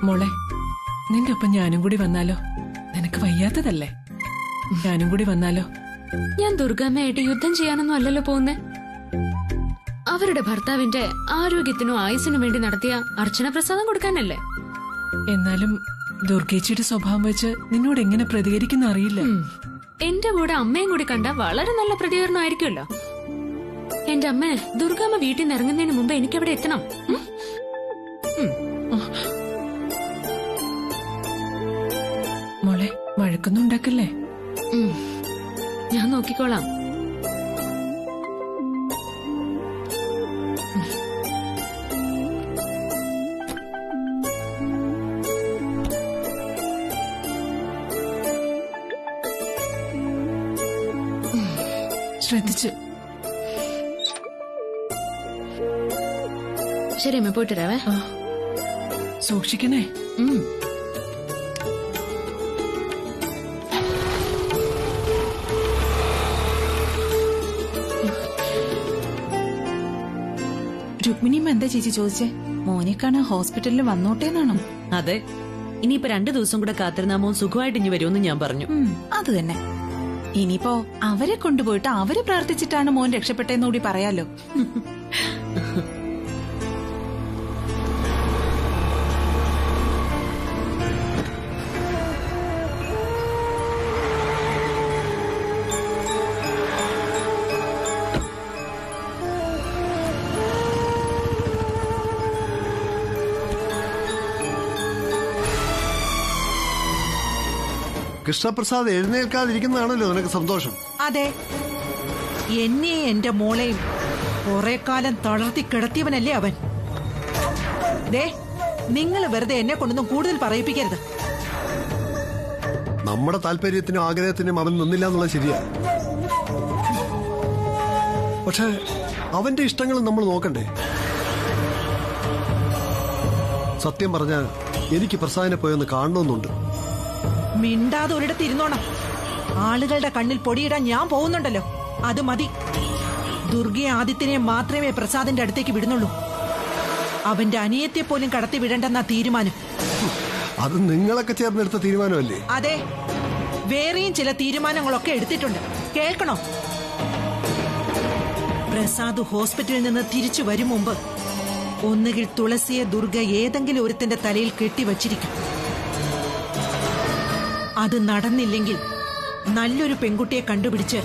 മോളെ, നിന്റെ ഒപ്പം ഞാനും കൂടി വന്നാലോ? നിനക്ക് വയ്യാത്തതല്ലേ? ഞാനും കൂടി വന്നാലോ? ഞാൻ ദുർഗാമ്മയായിട്ട് യുദ്ധം ചെയ്യാനൊന്നും അല്ലല്ലോ പോകുന്നേ. അവരുടെ ഭർത്താവിന്റെ ആരോഗ്യത്തിനും ആയുസിനും വേണ്ടി നടത്തിയ അർച്ചന പ്രസാദം കൊടുക്കാനല്ലേ. എന്നാലും ദുർഗേച്ചിയുടെ സ്വഭാവം വെച്ച് നിന്നോട് എങ്ങനെ പ്രതികരിക്കുന്ന അറിയില്ല. എന്റെ കൂടെ അമ്മയും കൂടി കണ്ട വളരെ നല്ല പ്രതികരണമായിരിക്കുമല്ലോ. എന്റെ അമ്മ ദുർഗാമ്മ വീട്ടിൽ നിന്ന് ഇറങ്ങുന്നതിന് മുമ്പ് എനിക്കവിടെ എത്തണം. മോളെ, വഴക്കൊന്നും ഉണ്ടാക്കല്ലേ? ഞാൻ നോക്കിക്കോളാം. ശ്രദ്ധിച്ച്. ശരി അമ്മ, പോയിട്ട് വരാവേ. സൂക്ഷിക്കണേ. രുക്മിണിയമ്മ എന്താ ചേച്ചി ചോദിച്ചേ? മോനെ കാണാൻ ഹോസ്പിറ്റലിൽ വന്നോട്ടേന്നാണോ? അതെ, ഇനിയിപ്പോ 2 ദിവസം കൂടെ കാത്തിരുന്നാ മോൻ സുഖമായിട്ട് ഇനി വരുമെന്ന് ഞാൻ പറഞ്ഞു. അത് തന്നെ. ഇനിയിപ്പോ അവരെ കൊണ്ടുപോയിട്ട് അവര് പ്രാർത്ഥിച്ചിട്ടാണ് മോൻ രക്ഷപ്പെട്ടെന്നുകൂടി പറയാലോ. കൃഷ്ണപ്രസാദ് എഴുന്നേൽക്കാതിരിക്കുന്നതാണല്ലോ നിനക്ക് സന്തോഷം. അതെ, എന്നെ എന്റെ മോളെയും കുറെ കാലം തളർത്തി കിടത്തിയവനല്ലേ അവൻ. ദേ, നിങ്ങൾ വെറുതെ എന്നെ കൊണ്ടൊന്നും കൂടുതൽ പറയിപ്പിക്കരുത്. നമ്മുടെ താല്പര്യത്തിനും ആഗ്രഹത്തിനും അവൻ നിന്നില്ല എന്നുള്ളത് ശരിയാ. പക്ഷെ അവന്റെ ഇഷ്ടങ്ങൾ നമ്മൾ നോക്കണ്ടേ? സത്യം പറഞ്ഞാൽ എനിക്ക് പ്രസാദിനെ പോയൊന്ന് കാണണമെന്നുണ്ട്. മിണ്ടാതെ ഒരിടത്ത് ഇരുന്നോണം. ആളുകളുടെ കണ്ണിൽ പൊടിയിടാൻ ഞാൻ പോകുന്നുണ്ടല്ലോ, അത് മതി. ദുർഗയെ ആദിത്യനെ മാത്രമേ പ്രസാദിന്റെ അടുത്തേക്ക് വിടുന്നുള്ളൂ. അവന്റെ അനിയത്തെ പോലും കടത്തി വിടണ്ടെന്ന തീരുമാനം. അത് നിങ്ങളൊക്കെ ചേർന്നെടുത്ത തീരുമാനമല്ലേ? അതെ, വേറെയും ചില തീരുമാനങ്ങളൊക്കെ എടുത്തിട്ടുണ്ട്. കേൾക്കണോ? പ്രസാദ് ഹോസ്പിറ്റലിൽ നിന്ന് തിരിച്ചു വരും മുമ്പ് ഒന്നുകിൽ തുളസിയെ ദുർഗ ഏതെങ്കിലും ഒരുത്തിന്റെ തലയിൽ കെട്ടിവച്ചിരിക്കും. അത് നടന്നില്ലെങ്കിൽ നല്ലൊരു പെൺകുട്ടിയെ കണ്ടുപിടിച്ച്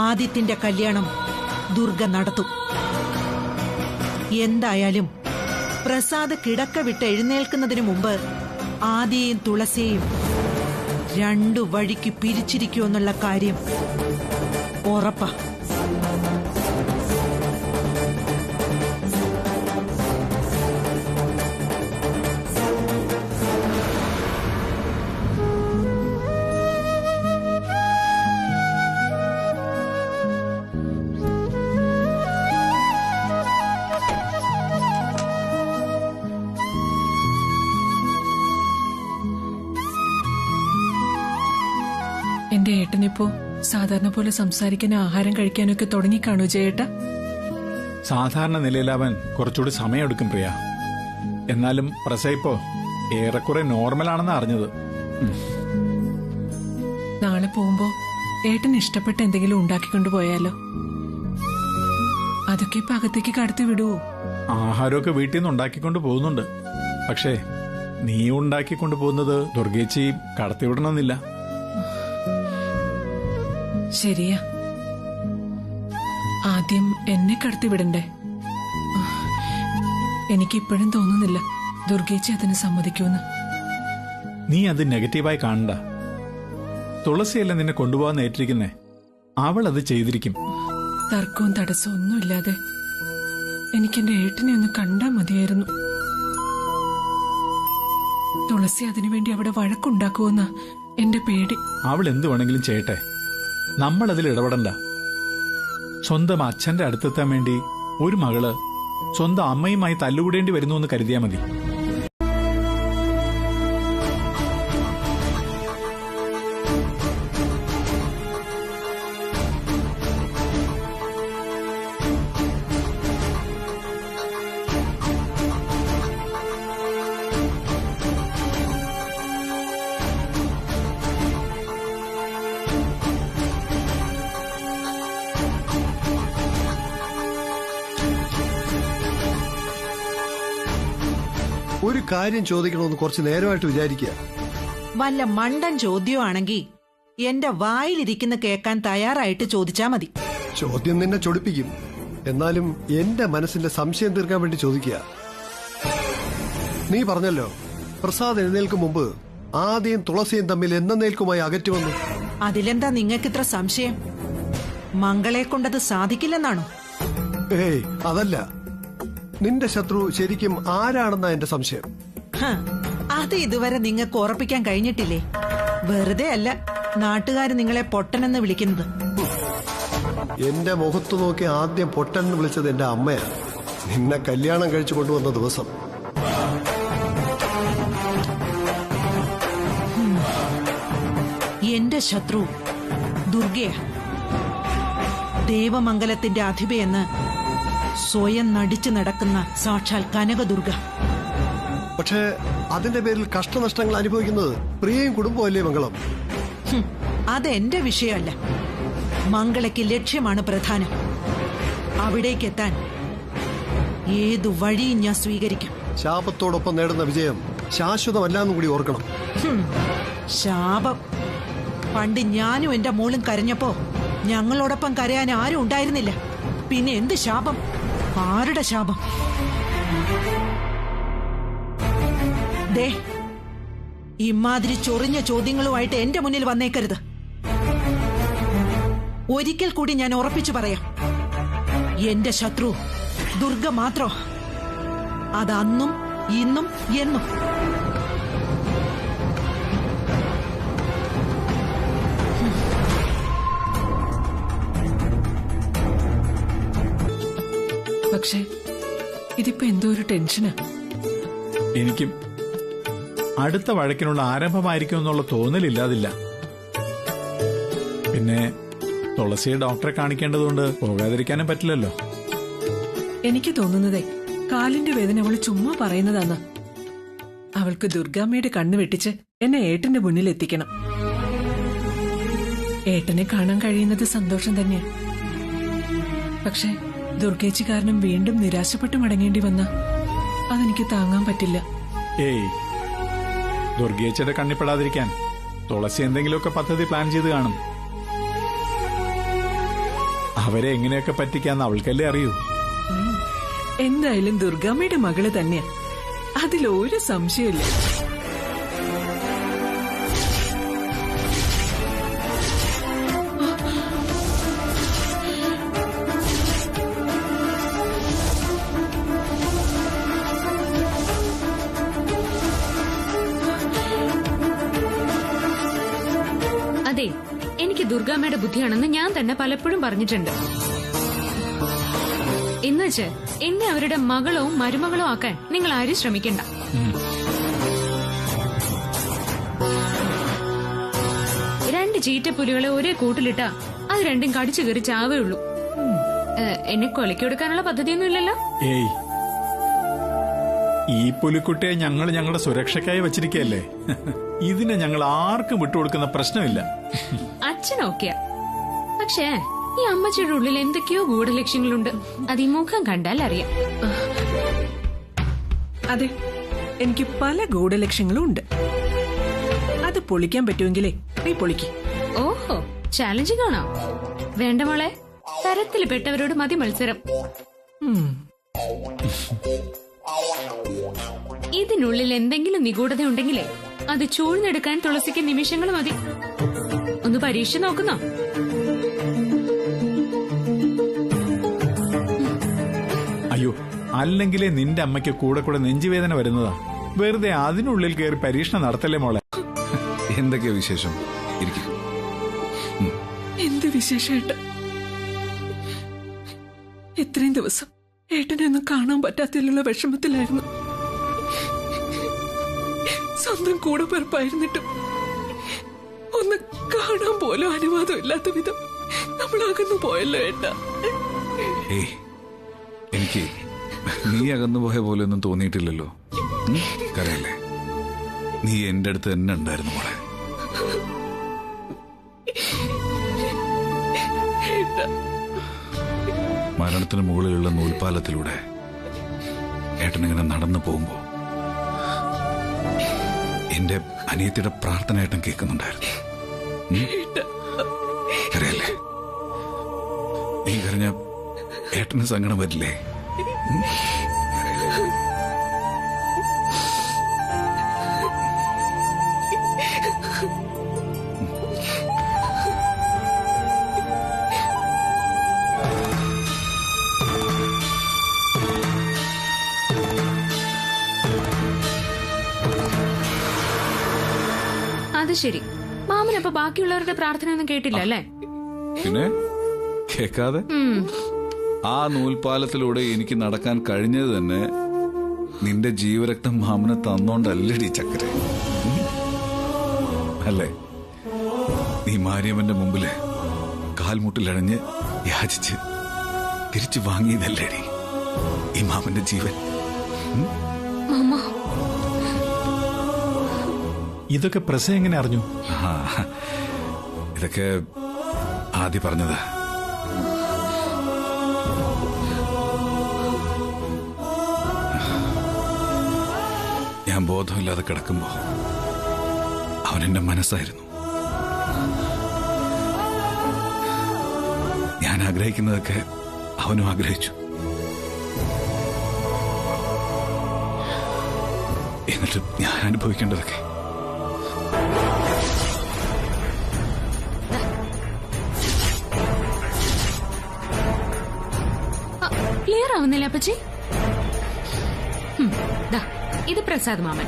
ആദിത്യന്റെ കല്യാണം ദുർഗ നടത്തും. എന്തായാലും പ്രസാദ് കിടക്ക വിട്ട് എഴുന്നേൽക്കുന്നതിന് മുമ്പ് ആദിയെയും തുളസിയെയും 2 വഴിക്ക് പിരിച്ചിരിക്കുമെന്നുള്ള കാര്യം ഉറപ്പാ. എന്റെ ഏട്ടനിപ്പോ സാധാരണ പോലെ സംസാരിക്കാനും ആഹാരം കഴിക്കാനൊക്കെ തുടങ്ങിക്കാണോ ജയേട്ടാ? സാധാരണ നിലയിൽ അവൻ കുറച്ചുകൂടി സമയമെടുക്കും പ്രിയ. എന്നാലും പ്രസയിപ്പോ ഏറെക്കുറെ നോർമലാണെന്ന് അറിഞ്ഞത്. നാളെ പോകുമ്പോ ഏട്ടന് ഇഷ്ടപ്പെട്ട എന്തെങ്കിലും ഉണ്ടാക്കിക്കൊണ്ടു പോയാലോ? അതൊക്കെ ഇപ്പൊ അകത്തേക്ക് കടത്തി വിടുവോ? ആഹാരമൊക്കെ വീട്ടിൽ നിന്ന് ഉണ്ടാക്കിക്കൊണ്ട് പോകുന്നുണ്ട്. പക്ഷേ നീ ഉണ്ടാക്കിക്കൊണ്ട് പോകുന്നത് ദുർഗേച്ചി കടത്തിവിടണമെന്നില്ല. ശരിയാ, ആദ്യം എന്നെ കടത്തിവിടണ്ടേ? എനിക്കിപ്പോഴും തോന്നുന്നില്ല ദുർഗേച്ചി അതിന് സമ്മതിക്കുമെന്ന്. നീ അത് നെഗറ്റീവായി കാണണ്ട. തുളസിയല്ല നിന്നെ കൊണ്ടുപോകാൻ ഏറ്റിരിക്കുന്നേ. അവൾ അത് ചെയ്തിരിക്കും. തർക്കവും തടസ്സവും ഒന്നുമില്ലാതെ എനിക്കെന്റെ ഏട്ടനെ ഒന്ന് കണ്ടാ മതിയായിരുന്നു. തുളസി അതിനുവേണ്ടി അവിടെ വഴക്കുണ്ടാക്കുമെന്ന എന്റെ പേടി. അവൾ എന്ത് വേണമെങ്കിലും ചെയ്യട്ടെ, നമ്മൾ അതിൽ ഇടപെടണ്ട. സ്വന്തം അച്ഛന്റെ അടുത്തെത്താൻ വേണ്ടി ഒരു മകള് സ്വന്തം അമ്മയുമായി തല്ലുകൂടേണ്ടി വരുന്നു എന്ന് കരുതിയാൽ മതി. ഒരു കാര്യം ചോദിക്കണമെന്ന് കുറച്ച് നേരമായിട്ട് വിചാരിക്കുക. വല്ല മണ്ടൻ ചോദ്യമാണെങ്കിൽ എന്റെ വായിലിരിക്കുന്ന കേൾക്കാൻ തയ്യാറായിട്ട് ചോദിച്ചാ മതി. ചോദ്യം നിന്നെ ചൊടിപ്പിക്കും. എന്നാലും എന്റെ മനസ്സിന്റെ സംശയം തീർക്കാൻ വേണ്ടി ചോദിക്കുക. നീ പറഞ്ഞല്ലോ പ്രസാദ് എഴുന്നേൽക്കും മുമ്പ് ആദ്യം തുളസിയും തമ്മിൽ എന്നേൽക്കുമായി അകറ്റി വന്നു. അതിലെന്താ നിങ്ങൾക്കിത്ര സംശയം? മംഗളെ കൊണ്ടത് സാധിക്കില്ലെന്നാണോ? ഏയ് അതല്ല. നിന്റെ ശത്രു ശരിക്കും ആരാണെന്നാ എന്റെ സംശയം. അത് ഇതുവരെ നിങ്ങൾക്ക് ഉറപ്പിക്കാൻ കഴിഞ്ഞിട്ടില്ലേ? വെറുതെ അല്ല നാട്ടുകാര് നിങ്ങളെ പൊട്ടനെന്ന് വിളിക്കുന്നത്. എന്റെ മുഖത്ത് നോക്കി ആദ്യം പൊട്ടെന്ന് വിളിച്ചത് എന്റെ അമ്മയാണ്, നിന്നെ കല്യാണം കഴിച്ചു കൊണ്ടുവന്ന ദിവസം. എന്റെ ശത്രു ദുർഗയ, ദേവമംഗലത്തിന്റെ അധിപയെന്ന് സ്വയം നടിച്ചു നടക്കുന്ന സാക്ഷാൽ കനകദുർഗ. പക്ഷേ അതിന്റെ പേരിൽ കഷ്ടനഷ്ടങ്ങൾ അനുഭവിക്കുന്നത് പ്രിയയും കുടുംബമല്ലേ മംഗളം? അതെന്റെ വിഷയമല്ല. മംഗളയ്ക്ക് ലക്ഷ്യമാണ് പ്രധാനം. അവിടേക്കെത്താൻ ഏതു വഴിയും ഞാൻ സ്വീകരിക്കും. ശാപത്തോടൊപ്പം നേടുന്ന വിജയം ശാശ്വതമല്ലാന്നും കൂടി ഓർക്കണം. ശാപം? പണ്ട് ഞാനും എന്റെ മോളും കരഞ്ഞപ്പോ ഞങ്ങളോടൊപ്പം കരയാൻ ആരും ഉണ്ടായിരുന്നില്ല. പിന്നെ എന്ത് ശാപം? ആരുടെ ശാപം? ദേ, ഇമാതിരി ചൊറിഞ്ഞ ചോദ്യങ്ങളുമായിട്ട് എന്റെ മുന്നിൽ വന്നേക്കരുത്. ഒരിക്കൽ കൂടി ഞാൻ ഉറപ്പിച്ചു പറയാം, എന്റെ ശത്രു ദുർഗ മാത്രം. അത് അന്നും ഇന്നും എന്നും. പക്ഷേ ഇതിപ്പോ എന്തോ ഒരു ടെൻഷനാ. എനിക്കും അടുത്ത വഴക്കിനുള്ള ആരംഭമായിരിക്കും എന്നുള്ള തോന്നലില്ലാതില്ല. പിന്നെ തുളസിയെ ഡോക്ടറെ കാണിക്കേണ്ടതുകൊണ്ട് പോകാതിരിക്കാനും പറ്റില്ലല്ലോ. എനിക്ക് തോന്നുന്നതേ കാലിന്റെ വേദന അവള് ചുമ്മാ പറയുന്നതാന്ന്. അവൾക്ക് ദുർഗാമ്മയുടെ കണ്ണ് വെട്ടിച്ച് എന്നെ ഏട്ടന്റെ മുന്നിൽ എത്തിക്കണം. ഏട്ടനെ കാണാൻ കഴിയുന്നത് സന്തോഷം തന്നെയാണ്. പക്ഷെ ദുർഗേച്ചി കാരണം വീണ്ടും നിരാശപ്പെട്ട് മടങ്ങേണ്ടി വന്ന അതെനിക്ക് താങ്ങാൻ പറ്റില്ല. ഏയ്, ദുർഗേച്ചയുടെ കണ്ണിപ്പെടാതിരിക്കാൻ തുളസി എന്തെങ്കിലുമൊക്കെ പദ്ധതി പ്ലാൻ ചെയ്ത് കാണും. അവരെ എങ്ങനെയൊക്കെ പറ്റിക്കാന്ന് അവൾക്കല്ലേ അറിയൂ. എന്തായാലും ദുർഗാമ്മയുടെ മകള് തന്നെയാ, അതിലൊരു സംശയമില്ല. അതെ, എനിക്ക് ദുർഗാമ്മയുടെ ബുദ്ധിയാണെന്ന് ഞാൻ തന്നെ പലപ്പോഴും പറഞ്ഞിട്ടുണ്ട്. എന്നുവെച്ച് എന്നെ അവരുടെ മകളോ മരുമകളോ ആക്കാൻ നിങ്ങൾ ആരും ശ്രമിക്കണ്ട. രണ്ട് ചീറ്റപ്പുലികളെ ഒരേ കൂട്ടിലിട്ടാ അത് രണ്ടും കടിച്ചു കയറി ചാവേ ഉള്ളൂ. എന്നെ കൊലക്കൊടുക്കാനുള്ള പദ്ധതിയൊന്നും ഇല്ലല്ലോ. ഏയ്, ഈ പുലിക്കുട്ടിയെ ഞങ്ങൾ ഞങ്ങളുടെ സുരക്ഷയ്ക്കായി വെച്ചിരിക്കയല്ലേ. ഇതിനെ ഞങ്ങൾ ആർക്കും വിട്ടുകൊടുക്കുന്ന പ്രശ്നമില്ല. അച്ഛനോക്കെയാ, പക്ഷേ ഈ അമ്മച്ചിയുടെ ഉള്ളിൽ എന്തൊക്കെയോ ഗൂഢലക്ഷ്യങ്ങളുണ്ട്. അത് ഈ മുഖം കണ്ടാൽ അറിയാം. അതെ, എനിക്ക് പല ഗൂഢലക്ഷ്യങ്ങളും ഉണ്ട്. അത് പൊളിക്കാൻ പറ്റുമെങ്കിലേ നീ പൊളിക്ക്. ഓഹോ, ചാലഞ്ചിങ് ആണോ? വേണ്ട മോളെ, തരത്തിൽ പെട്ടവരോട് മതി മത്സരം. ഇതിനുള്ളിൽ എന്തെങ്കിലും നിഗൂഢത ഉണ്ടെങ്കിലേ അത് ചൂഴ്ന്നെടുക്കാൻ തുളസിക്ക് നിമിഷങ്ങൾ മതി. ഒന്ന് പരീക്ഷ നോക്കുന്നോ? അയ്യോ, അല്ലെങ്കിലേ നിന്റെ അമ്മയ്ക്ക് കൂടെ കൂടെ നെഞ്ചുവേദന വരുന്നതാ. വെറുതെ അതിനുള്ളിൽ കയറി പരീക്ഷണം നടത്തല്ലേ മോളെ. എന്തൊക്കെയാ വിശേഷം? എന്ത് വിശേഷം ഏട്ടാ? ഇത്രയും ദിവസം ഏട്ടനെ ഒന്നും കാണാൻ പറ്റാത്തതിലുള്ള വിഷമത്തിലായിരുന്നു. സ്വന്തം കൂടെ പിറപ്പായിരുന്നിട്ടും ഒന്ന് കാണാൻ പോലും അനുവാദം ഇല്ലാത്ത വിധം നമ്മൾ അകന്നു പോയല്ലോ ഏട്ടാ. ഏയ്, എനിക്ക് നീ അകന്നുപോയ പോലെ ഒന്നും തോന്നിയിട്ടില്ലല്ലോ. കരയല്ലേ, നീ എന്റെ അടുത്ത് തന്നെ ഉണ്ടായിരുന്നു മോളെ. മരണത്തിന് മുകളിലുള്ള നൂൽപ്പാലത്തിലൂടെ ഏട്ടനിങ്ങനെ നടന്നു പോകുമ്പോ എന്റെ അനിയത്തിയുടെ പ്രാർത്ഥനയായിട്ടും കേൾക്കുന്നുണ്ടായിരുന്നു. അറിയല്ലേ, നീ കരഞ്ഞ ഏട്ടന് സങ്കടം വരില്ലേ? അത് ശരി, മാമനപ്പൊ ബാക്കിയുള്ളവരുടെ പ്രാർത്ഥന ഒന്നും കേട്ടില്ല അല്ലേ? പിന്നെ കേൾക്കാതെ ആ നൂൽപാലത്തിലൂടെ എനിക്ക് നടക്കാൻ കഴിഞ്ഞത് തന്നെ നിന്റെ ജീവരക്തം മാമനെ തന്നോണ്ടല്ലടി ചക്കര. അല്ലേ, നീ മാരിയമ്മന്റെ മുമ്പില് കാൽമുട്ടിലടഞ്ഞ് യാചിച്ച് തിരിച്ചു വാങ്ങിയതല്ലേടി ഈ മാമന്റെ ജീവൻ. ഇതൊക്കെ പ്രസ എങ്ങനെ അറിഞ്ഞു? ഇതൊക്കെ ആദ്യം പറഞ്ഞതാ. ഞാൻ ബോധമില്ലാതെ കിടക്കുമ്പോ അവനെന്റെ മനസ്സായിരുന്നു. ഞാൻ ആഗ്രഹിക്കുന്നതൊക്കെ അവനും ആഗ്രഹിച്ചു. എന്നിട്ട് ഞാൻ അനുഭവിക്കേണ്ടതൊക്കെ ക്ലിയർ ആവുന്നില്ല അപ്പച്ചി. ഇത് പ്രസാദ് മാമൻ,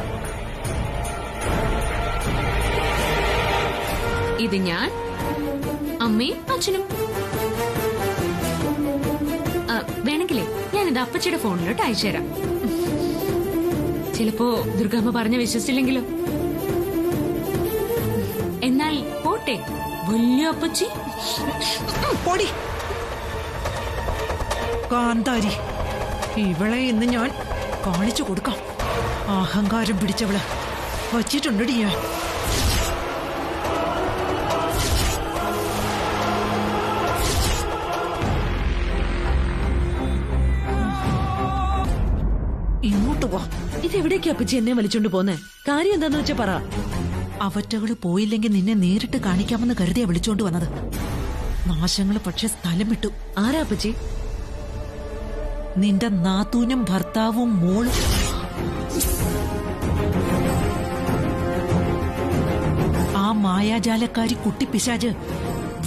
ഇത് ഞാൻ, അമ്മയും അച്ഛനും. വേണമെങ്കിലേ ഞാനിത് അപ്പച്ചിയുടെ ഫോണിലോട്ട് അയച്ചുതരാം. ചിലപ്പോ ദുർഗാമ്മ പറഞ്ഞ വിശ്വസിച്ചില്ലെങ്കിലോ? എന്നാൽ പോട്ടെ വലിയ അപ്പച്ചി. പൊടി കാന്താരി, ഇവളെ ഇന്ന് ഞാൻ കാണിച്ചു കൊടുക്കാം. അഹങ്കാരം പിടിച്ചവള് വച്ചിട്ടുണ്ടടി ഞാൻ. ഇങ്ങോട്ട് വാ. ഇതെവിടേക്കാ അപ്പച്ചി എന്നെ വലിച്ചോണ്ട് പോന്നെ? കാര്യം എന്താന്ന് വെച്ചാ പറ. അവറ്റകള് പോയില്ലെങ്കിൽ നിന്നെ നേരിട്ട് കാണിക്കാമെന്ന് കരുതിയാ വിളിച്ചോണ്ട് വന്നത്. നാശങ്ങള് പക്ഷെ സ്ഥലം വിട്ടു. ആരാ അപ്പച്ചി? നിന്റെ നാത്തൂനും ഭർത്താവും മോളും. ആ മായാജാലക്കാരി കുട്ടിപ്പിശാച്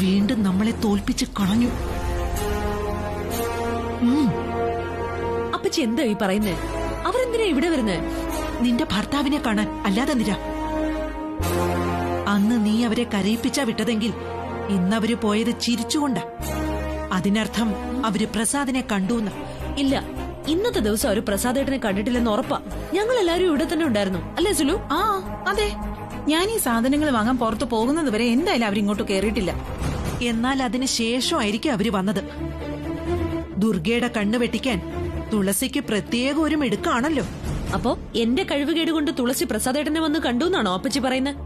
വീണ്ടും നമ്മളെ തോൽപ്പിച്ച് കളഞ്ഞു. അപ്പച്ചി എന്താ ഈ പറയുന്നേ? അവരെന്തിനാ ഇവിടെ വരുന്നേ? നിന്റെ ഭർത്താവിനെ കാണാൻ, അല്ലാതെ നിര. അന്ന് നീ അവരെ കരയിപ്പിച്ചാ വിട്ടതെങ്കിൽ ഇന്നവര് പോയത് ചിരിച്ചുകൊണ്ടാ. അതിനർത്ഥം അവര് പ്രസാദിനെ കണ്ടൂന്ന്. ഇല്ല, ഇന്നത്തെ ദിവസം അവര് പ്രസാദേട്ടനെ കണ്ടിട്ടില്ലെന്ന് ഉറപ്പാ. ഞങ്ങൾ എല്ലാരും ഇവിടെ തന്നെ ഉണ്ടായിരുന്നു, അല്ലേ സുലു? ആ അതെ, ഞാൻ ഈ സാധനങ്ങൾ വാങ്ങാൻ പുറത്തു പോകുന്നത് വരെ എന്തായാലും അവരിങ്ങോട്ട് കേറിയിട്ടില്ല. എന്നാൽ അതിന് ശേഷമായിരിക്കും അവര് വന്നത്. ദുർഗയുടെ കണ്ണ് വെട്ടിക്കാൻ തുളസിക്ക് പ്രത്യേക ഒരു മിടുക്കാണല്ലോ. അപ്പോ എന്റെ കഴിവുകേട് കൊണ്ട് തുളസി പ്രസാദേട്ടനെ വന്ന് കണ്ടു എന്നാണോ അപ്പച്ചി പറയുന്നത്?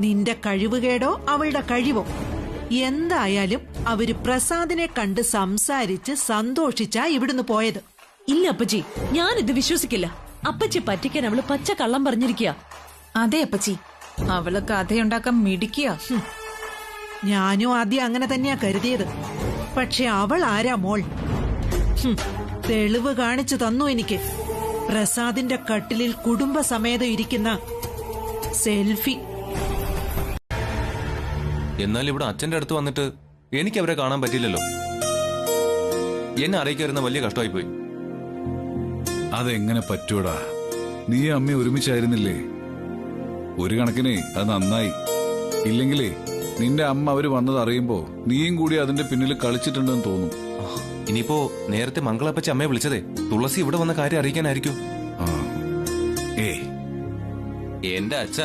നിന്റെ കഴിവുകേടോ അവളുടെ കഴിവോ എന്തായാലും അവര് പ്രസാദിനെ കണ്ട് സംസാരിച്ച് സന്തോഷിച്ചാ ഇവിടുന്ന് പോയത്. ഇല്ല അപ്പച്ചി, ഞാനിത് വിശ്വസിക്കില്ല. അപ്പച്ചി പറ്റിക്കാൻ അവള് പച്ച കള്ളം പറഞ്ഞിരിക്കുക. അതെ അപ്പച്ചി, അവള് കഥയുണ്ടാക്കാൻ മിടിക്കുക. ഞാനും ആദ്യം അങ്ങനെ തന്നെയാ കരുതിയത്. പക്ഷെ അവൾ ആരാ മോൾ? തെളിവ് കാണിച്ചു തന്നു എനിക്ക്. പ്രസാദിന്റെ കട്ടിലിൽ കുടുംബസമേതം ഇരിക്കുന്ന സെൽഫി. എന്നാൽ ഇവിടെ അച്ഛന്റെ അടുത്ത് വന്നിട്ട് എനിക്ക് അവരെ കാണാൻ പറ്റില്ലല്ലോ. എന്നെ അറിയിക്കായിരുന്ന വലിയ കഷ്ടമായി പോയി. അതെങ്ങനെ പറ്റൂടാ? നീ അമ്മ ഒരുമിച്ചായിരുന്നില്ലേ? ഒരു കണക്കിനെ അത് നന്നായി. ഇല്ലെങ്കിലേ നിന്റെ അമ്മ അവര് വന്നത് അറിയുമ്പോ നീയും കൂടി അതിന്റെ പിന്നിൽ കളിച്ചിട്ടുണ്ടെന്ന് തോന്നും. ഇനിയിപ്പോ നേരത്തെ മംഗളപ്പച്ചി അമ്മയെ വിളിച്ചതേ തുളസി ഇവിടെ വന്ന കാര്യം അറിയിക്കാനായിരിക്കും. എന്റെ അച്ഛ,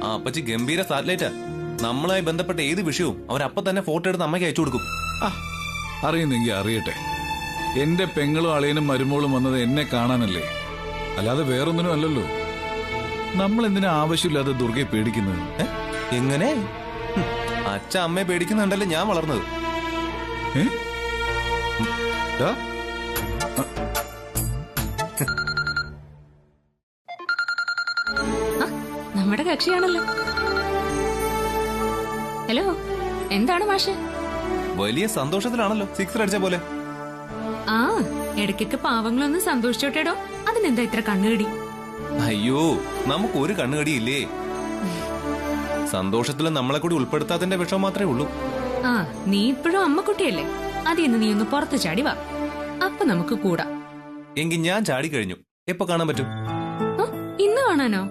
ആ അപ്പച്ചി ഗംഭീര സാറ്റലൈറ്റാ. നമ്മളുമായി ബന്ധപ്പെട്ട ഏത് വിഷയവും അവരപ്പൊ തന്നെ ഫോട്ടോ എടുത്ത് അമ്മയ്ക്ക് അയച്ചു കൊടുക്കും. അറിയുന്നെങ്കിൽ അറിയട്ടെ. എന്റെ പെങ്ങളും അളിയനും മരുമോളും വന്നത് എന്നെ കാണാനല്ലേ, അല്ലാതെ വേറൊന്നിനും അല്ലല്ലോ. നമ്മൾ എന്തിനാ ആവശ്യമില്ലാതെ ദുർഗയെ പേടിക്കുന്നത്? എങ്ങനെ? അച്ഛ അമ്മയെ പേടിക്കുന്നുണ്ടല്ലേ ഞാൻ വളർന്നത്. കക്ഷിയാണല്ലോ. ഹലോ, എന്താണ് മാഷെ? വലിയ സന്തോഷത്തിലാണല്ലോ സിക്സർ അടിച്ച പോലെ. ആ, ഇടയ്ക്കൊക്കെ പാവങ്ങളൊന്ന് സന്തോഷിച്ചോട്ടേടോ. അതിനെന്താ ഇത്ര കണ്ണുകടി? അയ്യോ, നമുക്ക് ഒരു കണ്ണുകടിയില്ലേ. സന്തോഷത്തിൽ നമ്മളെ കൂടി ഉൾപ്പെടുത്താത്തതിന്റെ വിഷമം മാത്രമേ ഉള്ളൂ. ആ, നീ ഇപ്പോഴും അമ്മക്കുട്ടിയല്ലേ? അതിന്ന് നീ ഒന്ന് പുറത്ത് ചാടി വാ, അപ്പൊ നമുക്ക് കൂടാ. എങ്കിൽ ഞാൻ ചാടി കഴിഞ്ഞു. എപ്പോ കാണാൻ പറ്റും? ആ, ഇന്ന് കാണാനോ?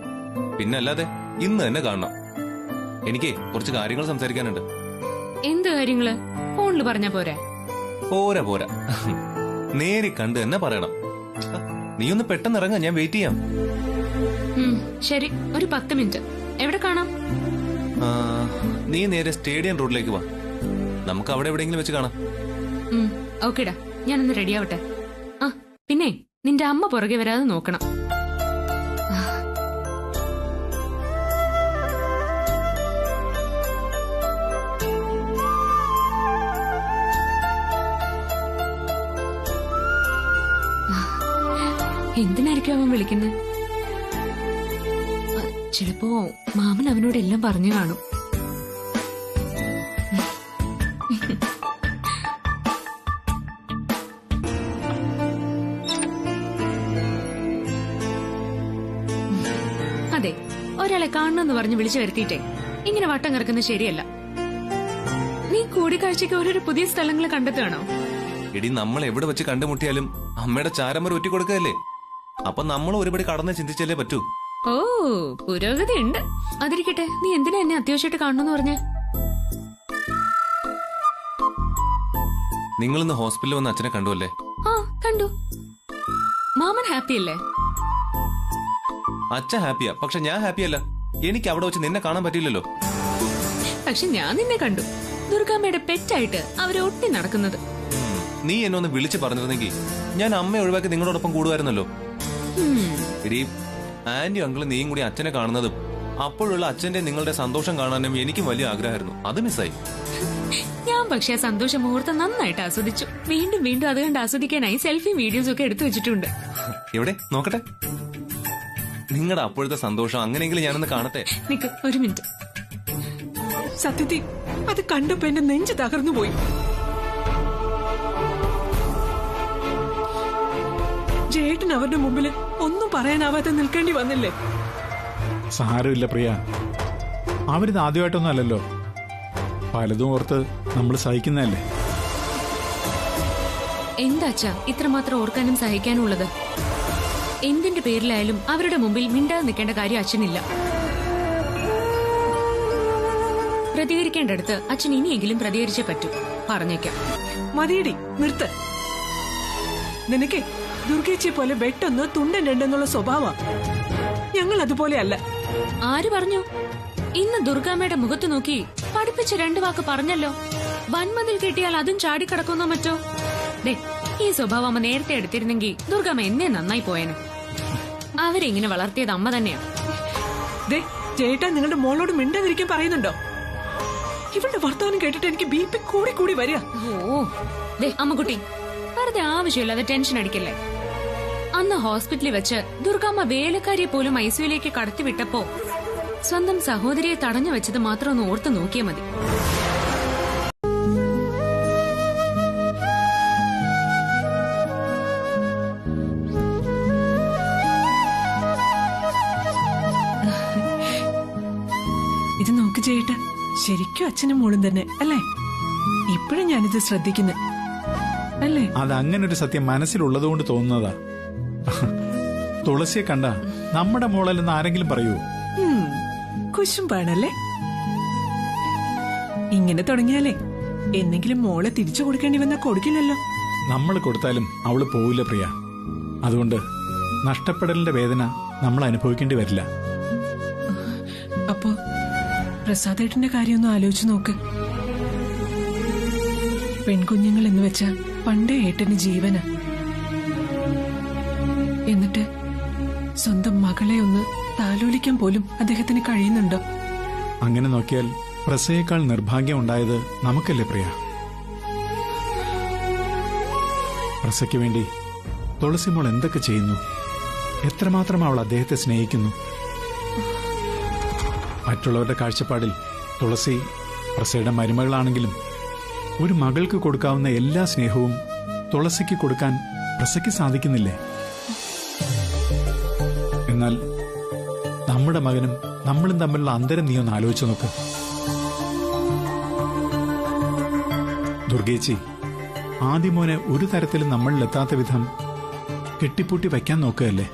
പിന്നല്ലാതെ ഇന്ന് തന്നെ കാണണം. എനിക്ക് കുറച്ച് കാര്യങ്ങൾ സംസാരിക്കാനുണ്ട്. എന്ത് കാര്യങ്ങള്? ഫോണില് പറഞ്ഞ പോരെ? പോരാ പോരാ, നേരി കണ്ട് തന്നെ പറയണം. നീ ഒന്ന് പെട്ടെന്ന് ഇറങ്ങാ, ഞാൻ വെയിറ്റ് ചെയ്യാം. ശരി, ഒരു 10 മിനിറ്റ്. എവിടെ കാണാം? നീ നേരെ സ്റ്റേഡിയം റോഡിലേക്ക് വാ. നമുക്ക് അവിടെ എവിടെയെങ്കിലും വെച്ച് കാണാം. ഓക്കേടാ, ഞാനൊന്ന് റെഡി ആവട്ടെ. ആ, പിന്നെ നിന്റെ അമ്മ പുറകെ വരാതെ നോക്കണം. എന്തിനായിരിക്കും അവൻ വിളിക്കുന്നത്? ചിലപ്പോ മാമൻ അവനോട് എല്ലാം പറഞ്ഞു കാണും. അതെ, ഒരാളെ കാണണമെന്ന് പറഞ്ഞ് വിളിച്ചു വരുത്തിയിട്ടേ ഇങ്ങനെ വട്ടം കിടക്കുന്നത് ശരിയല്ല. നീ കൂടിക്കാഴ്ചക്ക് ഓരോരോ പുതിയ സ്ഥലങ്ങൾ കണ്ടെത്തുകയാണോ? എടി, നമ്മൾ എവിടെ വെച്ച് കണ്ടുമുട്ടിയാലും അമ്മയുടെ ചാരമര ഒറ്റി കൊടുക്കുകയല്ലേ. അപ്പൊ നമ്മൾ ഒരുപടി കടന്ന് ചിന്തിച്ചല്ലേ പറ്റൂ. ഓ, പുരോഗതി ഉണ്ട്. അതിരിക്കട്ടെ, നീ എന്തിനാ എന്നെ അത്യാവശ്യമായിട്ട് കാണണമെന്ന് പറഞ്ഞേ? നിങ്ങളിന്ന് ഹോസ്പിറ്റലിൽ വന്ന് അച്ഛനെ കണ്ടുവല്ലേ? ആ, കണ്ടു. മാമൻ ഹാപ്പി അല്ലേ? അച്ഛൻ ഹാപ്പിയാ, പക്ഷെ ഞാൻ ഹാപ്പിയല്ല. എനിക്ക് അവിടെ വെച്ച് നിന്നെ കാണാൻ പറ്റില്ലല്ലോ. പക്ഷെ ഞാൻ നിന്നെ കണ്ടു, ദുർഗാമ്മയുടെ പെറ്റായിട്ട് അവരെ ഒട്ടി നടക്കുന്നത്. നീ എന്നെ ഒന്ന് വിളിച്ചു പറഞ്ഞിരുന്നെങ്കിൽ ഞാൻ അമ്മയെ ഒഴിവാക്കി നിങ്ങളോടൊപ്പം കൂടുമായിരുന്നല്ലോ. എടീ, ആന്റി അങ്കിളും നീയും കൂടി അച്ഛനെ കാണുന്നതും അപ്പോഴുള്ള അച്ഛന്റെ നിങ്ങളുടെ സന്തോഷം കാണാനും എനിക്കും വലിയ ആഗ്രഹമായിരുന്നു. അത് മിസ്സായി. ഞാൻ പക്ഷേ സന്തോഷ മുഹൂർത്തം നന്നായിട്ട് ആസ്വദിച്ചു. വീണ്ടും വീണ്ടും അത് കണ്ട് ആസ്വദിക്കാനായി സെൽഫി വീഡിയോസ് ഒക്കെ എടുത്തു വെച്ചിട്ടുണ്ട്. എവിടെ നോക്കട്ടെ. നിങ്ങളുടെ അപ്പോഴത്തെ സന്തോഷം അങ്ങനെയെങ്കിലും ഞാനൊന്ന് കാണട്ടെ. നിക്ക്, ഒരു മിനിറ്റ്. സത്യത്തിൽ അത് കണ്ടപ്പോ എന്റെ നെഞ്ച് തകർന്നു പോയി. ജയേട്ടൻ അവരുടെ മുമ്പിൽ ഒന്നും പറയാനാവാതെ നിൽക്കേണ്ടി വന്നില്ലേ? സാരമില്ല പ്രിയ, അവരിത് ആദ്യമായിട്ടൊന്നും അല്ലല്ലോ. പലതും ഓർത്ത് നമ്മൾ സഹിക്കുന്നതല്ലേ. എന്താച്ചാ ഇത്രമാത്രം ഓർക്കാനും സഹിക്കാനും ഉള്ളത്? എന്തിന്റെ പേരിലായാലും അവരുടെ മുമ്പിൽ മിണ്ടാതെ നിൽക്കേണ്ട കാര്യം അച്ഛനില്ല. പ്രതികരിക്കേണ്ടടുത്ത് അച്ഛൻ ഇനിയെങ്കിലും പ്രതികരിച്ചേ പറ്റൂ. പറഞ്ഞേക്കാം. മതിയടി, നിർത്ത്. നിനക്ക് ദുർഗേച്ചിയെ പോലെ വെട്ടൊന്ന് തുണ്ടൻ രണ്ടെന്നുള്ള സ്വഭാവം. ഞങ്ങൾ അതുപോലെ അല്ല. ആര് പറഞ്ഞു? ഇന്ന് ദുർഗാമ്മയുടെ മുഖത്ത് നോക്കി പഠിപ്പിച്ച് 2 വാക്ക് പറഞ്ഞല്ലോ. വൻമതിൽ കിട്ടിയാൽ അതും ചാടിക്കടക്കുന്നോ മറ്റോ? ദേ, ഈ സ്വഭാവം അമ്മ നേരത്തെ എടുത്തിരുന്നെങ്കിൽ ദുർഗാമ്മ എന്നെ നന്നായി പോയേനെ. അവരെങ്ങനെ വളർത്തിയത് അമ്മ തന്നെയാ. ദേ, ചേട്ടാ നിങ്ങളുടെ മോളോട് മിണ്ടാതിരിക്കാൻ പറയുന്നുണ്ടോ? ഇവളുടെ വർത്തമാനം കേട്ടിട്ട് എനിക്ക് BP കൂടി കൂടി വരിക. ഓ, ദേ അമ്മക്കുട്ടി, വെറുതെ ആവശ്യമില്ലാതെ ടെൻഷൻ അടിക്കല്ലേ. അന്ന് ഹോസ്പിറ്റലിൽ വെച്ച് ദുർഗാമ്മ വേലക്കാരിയെ പോലും ഐസിയുലേക്ക് കടത്തിവിട്ടപ്പോ സ്വന്തം സഹോദരിയെ തടഞ്ഞു വെച്ചത് മാത്രം ഒന്ന് ഓർത്ത് നോക്കിയാൽ മതി. ഇത് നോക്ക് ചേട്ടാ, ശരിക്കും അച്ഛനും മോളും തന്നെ അല്ലേ? ഇപ്പോഴും ഞാനിത് ശ്രദ്ധിക്കുന്നു അല്ലേ? അത് അങ്ങനെ ഒരു സത്യം മനസ്സിലുള്ളതുകൊണ്ട് തോന്നുന്നതാ. തുളസിയെ കണ്ട നമ്മുടെ മോളല്ലെന്ന് ആരെങ്കിലും പറയൂ? കുശുമ്പാണല്ലേ? ഇങ്ങനെ തുടങ്ങിയാലേ എന്തെങ്കിലും മോളെ തിരിച്ചു കൊടുക്കേണ്ടി വന്നാ കൊടുക്കില്ലല്ലോ. നമ്മൾ കൊടുത്താലും അവള് പോവില്ല പ്രിയ. അതുകൊണ്ട് നഷ്ടപ്പെടലിന്റെ വേദന നമ്മൾ അനുഭവിക്കേണ്ടി വരില്ല. അപ്പോ പ്രസാദേട്ടന്റെ കാര്യമൊന്നും ആലോചിച്ചു നോക്ക്. പെൺകുഞ്ഞുങ്ങൾ എന്ന് വെച്ചാ പണ്ടേ ഏട്ടന് ജീവന. എന്നിട്ട് സ്വന്തം മകളെ ഒന്ന് താലോലിക്കാൻ പോലും അദ്ദേഹത്തിന് കഴിയുന്നുണ്ടോ? അങ്ങനെ നോക്കിയാൽ പ്രസയേക്കാൾ നിർഭാഗ്യം ഉണ്ടായത് നമുക്കല്ലേ പ്രിയ? പ്രസയ്ക്ക് വേണ്ടി തുളസിമോൾ എന്തൊക്കെ ചെയ്യുന്നു, എത്രമാത്രം അവൾ അദ്ദേഹത്തെ സ്നേഹിക്കുന്നു. മറ്റുള്ളവരുടെ കാഴ്ചപ്പാടിൽ തുളസി പ്രസയുടെ മരുമകളാണെങ്കിലും ഒരു മകൾക്ക് കൊടുക്കാവുന്ന എല്ലാ സ്നേഹവും തുളസിക്ക് കൊടുക്കാൻ പ്രസയ്ക്ക് സാധിക്കുന്നില്ലേ? എന്നാൽ നമ്മുടെ മകനും നമ്മളും തമ്മിലുള്ള അന്തരം നീ ഒന്ന് ആലോചിച്ചു നോക്ക്. ദുർഗേച്ചി ആദ്യമോനെ ഒരു തരത്തിലും നമ്മളിലെത്താത്ത വിധം കെട്ടിപ്പൂട്ടി വയ്ക്കാൻ നോക്കുകയല്ലേ?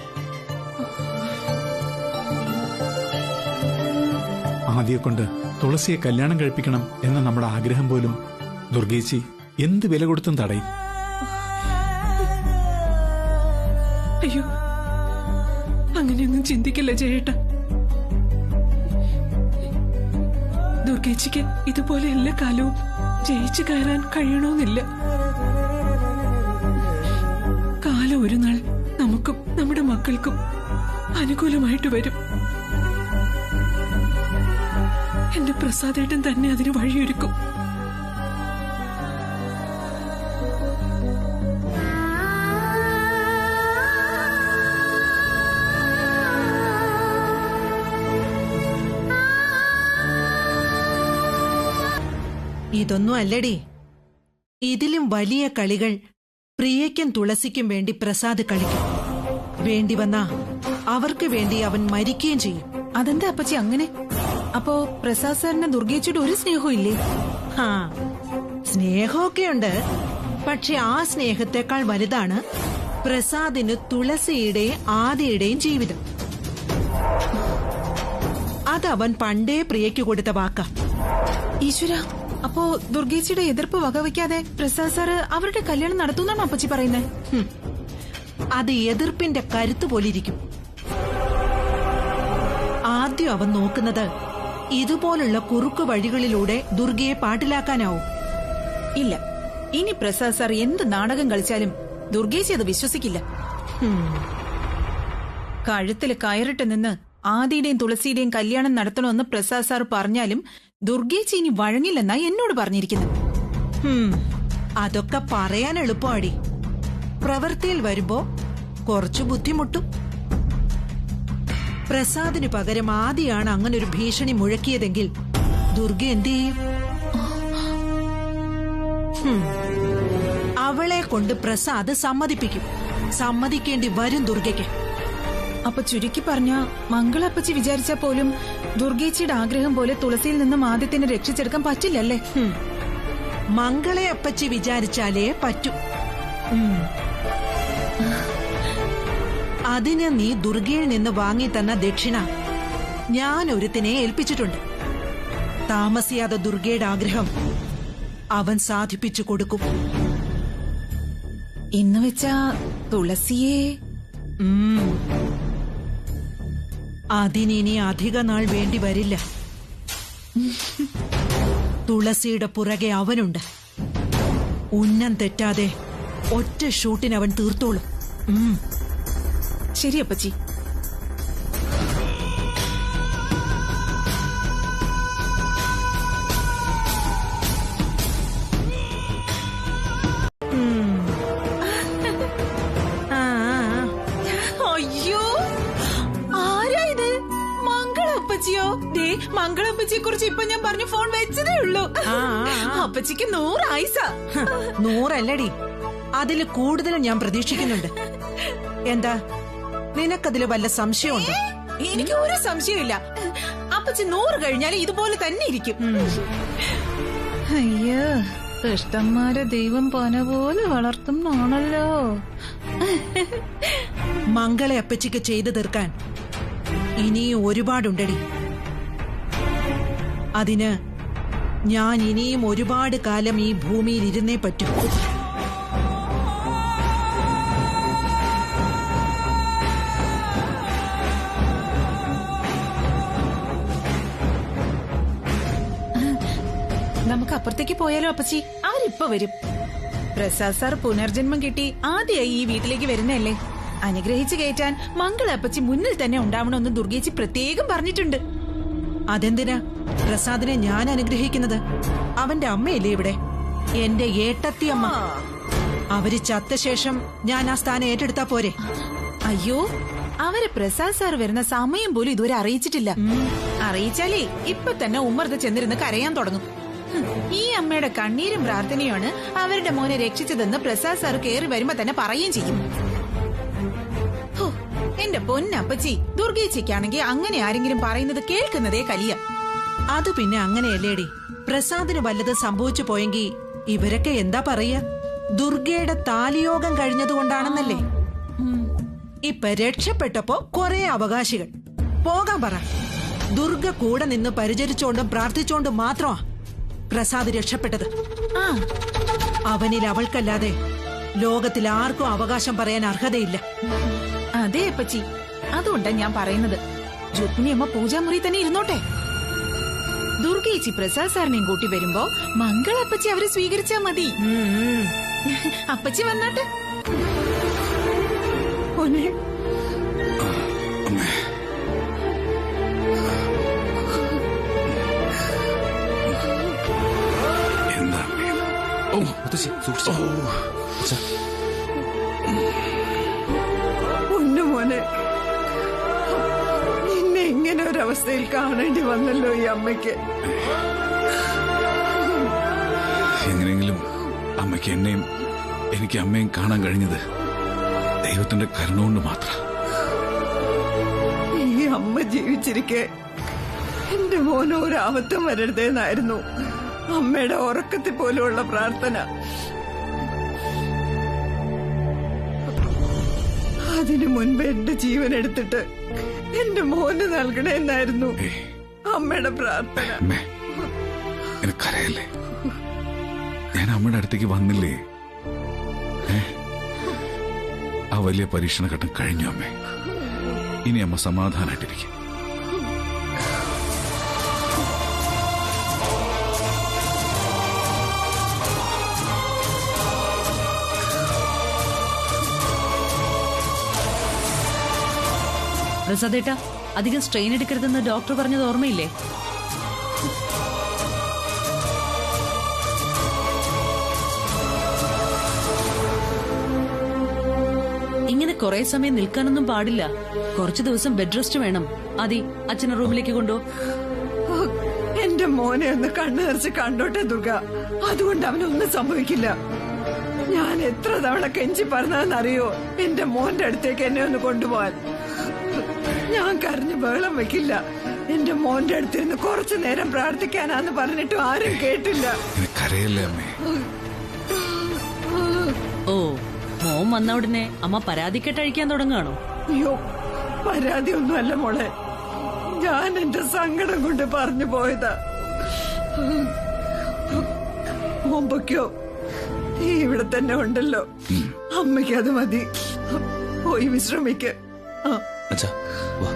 ആദ്യം കൊണ്ട് തുളസിയെ കല്യാണം കഴിപ്പിക്കണം എന്ന നമ്മുടെ ആഗ്രഹം പോലും ദുർഗേച്ചി എന്ത് വില കൊടുത്തും തടയും. അയ്യോ, അങ്ങനെയൊന്നും ചിന്തിക്കില്ല ജയേട്ട. ദുർഗേച്ചിക്ക് ഇതുപോലെ എല്ലാ കാലവും ജയിച്ചു കയറാൻ കഴിയണമെന്നില്ല. കാലം ഒരു നാൾ നമുക്കും നമ്മുടെ മക്കൾക്കും അനുകൂലമായിട്ട് വരും. എന്റെ പ്രസാദേട്ടൻ തന്നെ അതിന് വഴിയൊരുക്കും. ഇതൊന്നും അല്ലടി, ഇതിലും വലിയ കളികൾ പ്രിയയ്ക്കും തുളസിക്കും വേണ്ടി പ്രസാദ് കളിക്കും. വേണ്ടി വന്നാ അവർക്ക് വേണ്ടി അവൻ മരിക്കുകയും ചെയ്യും. അതെന്താ അപ്പച്ചി അങ്ങനെ? അപ്പോ പ്രസാദ് സാറിന് ദുർഗേച്ചിയുടെ ഒരു സ്നേഹവും ഇല്ലേ? ഹാ, സ്നേഹമൊക്കെയുണ്ട്. പക്ഷെ ആ സ്നേഹത്തെക്കാൾ വലുതാണ് പ്രസാദിന് തുളസിയുടെയും ആദിയുടെയും ജീവിതം. അതവൻ പണ്ടേ പ്രിയയ്ക്ക് കൊടുത്ത വാക്കാ. ഈശ്വര, അപ്പോ ദുർഗേച്ചിയുടെ എതിർപ്പ് വകവയ്ക്കാതെ പ്രസാദ് സാറ് അവരുടെ കല്യാണം നടത്തുന്നാണ് അപ്പച്ചി പറയുന്നത്? അത് എതിർപ്പിന്റെ കരുത്ത് പോലിരിക്കും. ആദ്യം അവൻ നോക്കുന്നത് ഇതുപോലുള്ള കുറുക്കു വഴികളിലൂടെ ദുർഗയെ പാട്ടിലാക്കാനാവും. ഇല്ല, ഇനി പ്രസാദ് സാർ എന്ത് നാടകം കളിച്ചാലും ദുർഗേച്ചി അത് വിശ്വസിക്കില്ല. കഴുത്തില് കയറിട്ട് നിന്ന് ആദിയുടെയും തുളസിയുടെയും കല്യാണം നടത്തണമെന്ന് പ്രസാദ് സാർ പറഞ്ഞാലും ദുർഗേച്ചി ഇനി വഴങ്ങില്ലെന്നാ എന്നോട് പറഞ്ഞിരിക്കുന്നത്. അതൊക്കെ പറയാൻ എളുപ്പമാടി, പ്രവൃത്തിയിൽ വരുമ്പോ കുറച്ചു ബുദ്ധിമുട്ടും. പ്രസാദിന് പകരം ആദിയാണ് അങ്ങനൊരു ഭീഷണി മുഴക്കിയതെങ്കിൽ ദുർഗ എന്ത് ചെയ്യും? അവളെ കൊണ്ട് പ്രസാദ് സമ്മതിപ്പിക്കും. സമ്മതിക്കേണ്ടി വരും ദുർഗയ്ക്ക്. അപ്പൊ ചുരുക്കി പറഞ്ഞ മംഗളപ്പച്ചി വിചാരിച്ചാ പോലും ദുർഗേച്ചിയുടെ ആഗ്രഹം പോലെ തുളസിയിൽ നിന്നും ആദ്യത്തിനെ രക്ഷിച്ചെടുക്കാൻ പറ്റില്ലല്ലേ? മംഗളെ അപ്പച്ചി വിചാരിച്ചാലേ പറ്റൂ. അതിന് നീ ദുർഗയിൽ നിന്ന് വാങ്ങി തന്ന ദക്ഷിണ ഞാൻ ഒരുത്തിനെ ഏൽപ്പിച്ചിട്ടുണ്ട്. താമസിയാതെ ദുർഗയുടെ ആഗ്രഹം അവൻ സാധിപ്പിച്ചു കൊടുക്കും. എന്ന് വെച്ചാ തുളസിയെ അതിനി അധിക നാൾ വേണ്ടി വരില്ല. തുളസിയുടെ പുറകെ അവനുണ്ട്. ഉന്നം തെറ്റാതെ ഒറ്റ ഷൂട്ടിന് അവൻ തീർത്തോളും. ശരി അപ്പച്ചി. അയ്യോ, ആരാ ഇത്? മംഗളപ്പച്ചിയോ? ദേ, മംഗളപ്പച്ചിയെ കുറിച്ച് ഇപ്പൊ ഞാൻ പറഞ്ഞ ഫോൺ വെച്ചതേ ഉള്ളൂ. അപ്പച്ചിക്ക് 100 ആയുസ. 100 അല്ലടി, അതില് കൂടുതലും ഞാൻ പ്രതീക്ഷിക്കുന്നുണ്ട്. എന്താ, നിനക്കതില് വല്ല സംശയമുണ്ടോ? എനിക്ക് ഒരു സംശയമില്ല. അപ്പച്ചി 100 കഴിഞ്ഞാലും ഇതുപോലെ തന്നെ ഇരിക്കും. അയ്യോ, കൃഷ്ണന്മാരെ ദൈവം പന പോലെ വളർത്തുന്നാണല്ലോ. മംഗളെ അപ്പച്ചിക്ക് ചെയ്തു തീർക്കാൻ ഇനിയും ഒരുപാടുണ്ടടി. അതിന് ഞാൻ ഇനിയും ഒരുപാട് കാലം ഈ ഭൂമിയിൽ ഇരുന്നേ പറ്റൂ. നമുക്ക് അപ്പുറത്തേക്ക് പോയാലോ അപ്പച്ചി? അവരിപ്പോ വരും. പ്രസാദ് സാർ പുനർജന്മം കിട്ടി ആദ്യമായി ഈ വീട്ടിലേക്ക് വരുന്നല്ലേ. അനുഗ്രഹിച്ചു കയറ്റാൻ മംഗള അപ്പച്ചി മുന്നിൽ തന്നെ ഉണ്ടാവണമെന്ന് ദുർഗേച്ചി പ്രത്യേകം പറഞ്ഞിട്ടുണ്ട്. അതെന്തിനാ പ്രസാദിനെ ഞാൻ അനുഗ്രഹിക്കുന്നത്? അവന്റെ അമ്മയല്ലേ ഇവിടെ, എന്റെ ഏട്ടത്തി അമ്മ. അവര് ചത്ത ശേഷം ഞാൻ ആ സ്ഥാനം ഏറ്റെടുത്താ പോരെ? അയ്യോ, അവരെ പ്രസാദ് സാർ വരുന്ന സമയം പോലും ഇതുവരെ അറിയിച്ചിട്ടില്ല. അറിയിച്ചാലേ ഇപ്പൊ തന്നെ ഉമ്മർത്ത് ചെന്നിരുന്ന് കരയാൻ തുടങ്ങും. ഈ അമ്മയുടെ കണ്ണീരും പ്രാർത്ഥനയാണ് അവരുടെ മോനെ രക്ഷിച്ചതെന്ന് പ്രസാദ് സാർ കേറി വരുമ്പോ തന്നെ പറയുകയും ചെയ്യും. ഹോ, എന്റെ പൊന്നപ്പച്ചി, ദുർഗേച്ചിക്കാണെങ്കിൽ അങ്ങനെ ആരെങ്കിലും പറയുന്നത് കേൾക്കുന്നതേ കലിയ. അത് പിന്നെ അങ്ങനെയല്ലേടി. പ്രസാദിന് വല്ലത് സംഭവിച്ചു പോയെങ്കിൽ ഇവരൊക്കെ എന്താ പറയാ? ദുർഗയുടെ താലിയോഗം കഴിഞ്ഞതുകൊണ്ടാണെന്നല്ലേ. ഇപ്പൊ രക്ഷപ്പെട്ടപ്പോ കുറെ അവകാശികൾ. പോകാൻ പറ. ദുർഗ കൂടെ നിന്ന് പരിചരിച്ചോണ്ടും പ്രാർത്ഥിച്ചോണ്ടും മാത്രമാ പ്രസാദ് രക്ഷപ്പെട്ടത്. അവനിൽ അവൾക്കല്ലാതെ ലോകത്തിൽ ആർക്കും അവകാശം പറയാൻ അർഹതയില്ല. അതെ അപ്പച്ചി, അതുകൊണ്ടാ ഞാൻ പറയുന്നത്, രുക്മിണി അമ്മ പൂജാമുറി തന്നെ ഇരുന്നോട്ടെ. ദുർഗേച്ചി പ്രസാദ് സാറിനെയും കൂട്ടി വരുമ്പോ മംഗളപ്പച്ചി അവരെ സ്വീകരിച്ചാ മതി. അപ്പച്ചി വന്നാട്ടെ. എന്താ ഓ മുത്തശ്ശി സൂക്ഷിച്ചു. മോനെ, നിന്നെ ഇങ്ങനെ ഒരവസ്ഥയിൽ കാണേണ്ടി വന്നല്ലോ ഈ അമ്മയ്ക്ക്. എങ്ങനെയെങ്കിലും അമ്മയ്ക്ക് എന്നെയും എനിക്ക് അമ്മയും കാണാൻ കഴിഞ്ഞത് ദൈവത്തിന്റെ കരുണ കൊണ്ട് മാത്രം. ഈ അമ്മ ജീവിച്ചിരിക്കെ എന്റെ മോന് ഒരു ആപത്തും വരരുതെന്നായിരുന്നു അമ്മയുടെ ഉറക്കത്തിൽ പോലുള്ള പ്രാർത്ഥന. അതിനു മുൻപ് എന്റെ ജീവൻ എടുത്തിട്ട് എന്റെ മോന് നൽകണേന്നായിരുന്നു അമ്മയുടെ പ്രാർത്ഥന. അമ്മേ, എനിക്കറിയല്ലേ, ഞാൻ അമ്മയുടെ അടുത്തേക്ക് വന്നില്ലേ? ആ വലിയ പരീക്ഷണഘട്ടം കഴിഞ്ഞു അമ്മേ. ഇനി അമ്മ സമാധാനായിട്ടിരിക്കും. പ്രസാദേട്ടാ, അധികം സ്ട്രെയിൻ എടുക്കരുതെന്ന് ഡോക്ടർ പറഞ്ഞത് ഓർമ്മയില്ലേ? ഇങ്ങനെ കുറെ സമയം നിൽക്കാനൊന്നും പാടില്ല. കുറച്ചു ദിവസം ബെഡ് റെസ്റ്റ് വേണം. അതി അച്ഛനെ റൂമിലേക്ക് കൊണ്ടു. എന്റെ മോനെ ഒന്ന് കണ്ണു നിറച്ച് കണ്ടോട്ടെ ദുർഗ, അതുകൊണ്ട് അവനൊന്നും സംഭവിക്കില്ല. ഞാൻ എത്ര തവണ കെഞ്ചി പറഞ്ഞതെന്നറിയോ എന്റെ മോന്റെ അടുത്തേക്ക് എന്നെ ഒന്ന് കൊണ്ടുപോവാൻ. ഞാൻ കരഞ്ഞ് ബഹളം വെക്കില്ല. എന്റെ മോന്റെ അടുത്തിരുന്ന് കുറച്ചു നേരം പ്രാർത്ഥിക്കാനാന്ന് പറഞ്ഞിട്ടും ആരും കേട്ടില്ല. എനിക്കറിയില്ലേ അമ്മേ. ഓ, മോൻ വന്ന ഉടനെ അമ്മ പരാതിക്കെട്ടഴിക്കാൻ തുടങ്ങുകയാണോ? അയ്യോ, പരാതിയൊന്നുമല്ല മോളെ, ഞാൻ എന്റെ സങ്കടം കൊണ്ട് പറഞ്ഞു പോയതാ. മുമ്പൊക്കെയോ നീ ഇവിടെ തന്നെ ഉണ്ടല്ലോ, അമ്മയ്ക്ക് അത് മതി. പോയി വിശ്രമിക്ക്. അച്ഛാ വാ.